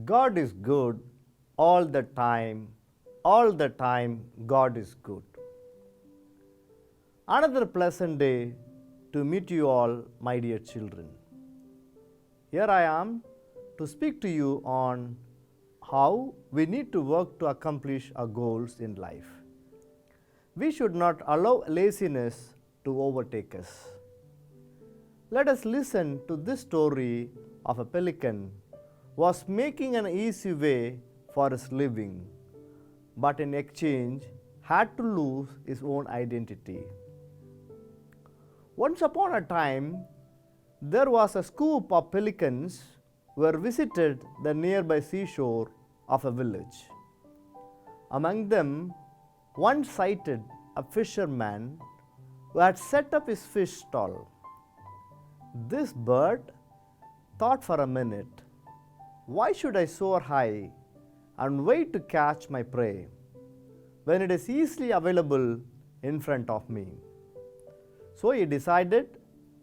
God is good all the time. All the time, God is good. Another pleasant day to meet you all, my dear children. Here I am to speak to you on how we need to work to accomplish our goals in life. We should not allow laziness to overtake us. Let us listen to this story of a pelican who was making an easy way for his living, but in exchange had to lose his own identity. Once upon a time, there was a school of pelicans who visited the nearby seashore of a village. Among them, one sighted a fisherman who had set up his fish stall. This bird thought for a minute, "Why should I soar high and wait to catch my prey when it is easily available in front of me?" So he decided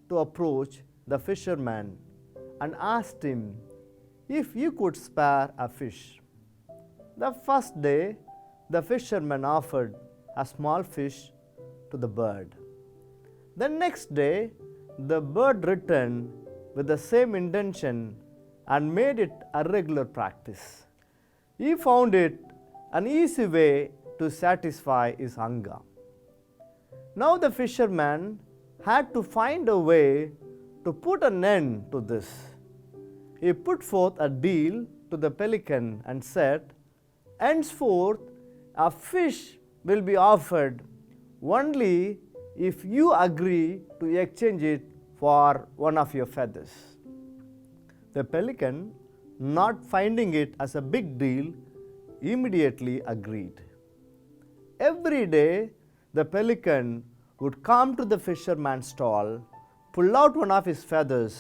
to approach the fisherman and asked him if he could spare a fish. The first day, the fisherman offered a small fish to the bird. The next day, the bird returned with the same intention and made it a regular practice. He found it an easy way to satisfy his hunger. Now the fisherman had to find a way to put an end to this. He put forth a deal to the pelican and said, "Henceforth, a fish will be offered only if you agree to exchange it for one of your feathers." The pelican, not finding it as a big deal, immediately agreed. Every day, the pelican would come to the fisherman's stall, pull out one of his feathers,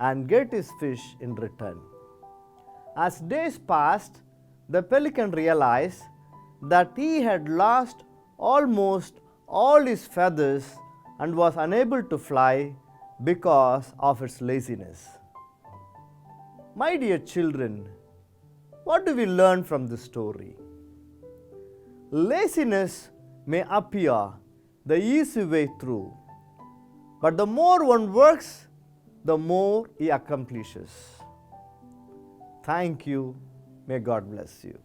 and get his fish in return. As days passed, the pelican realized that he had lost almost all his feathers and was unable to fly because of its laziness. My dear children, what do we learn from this story? Laziness may appear the easy way through, but the more one works, the more he accomplishes. Thank you. May God bless you.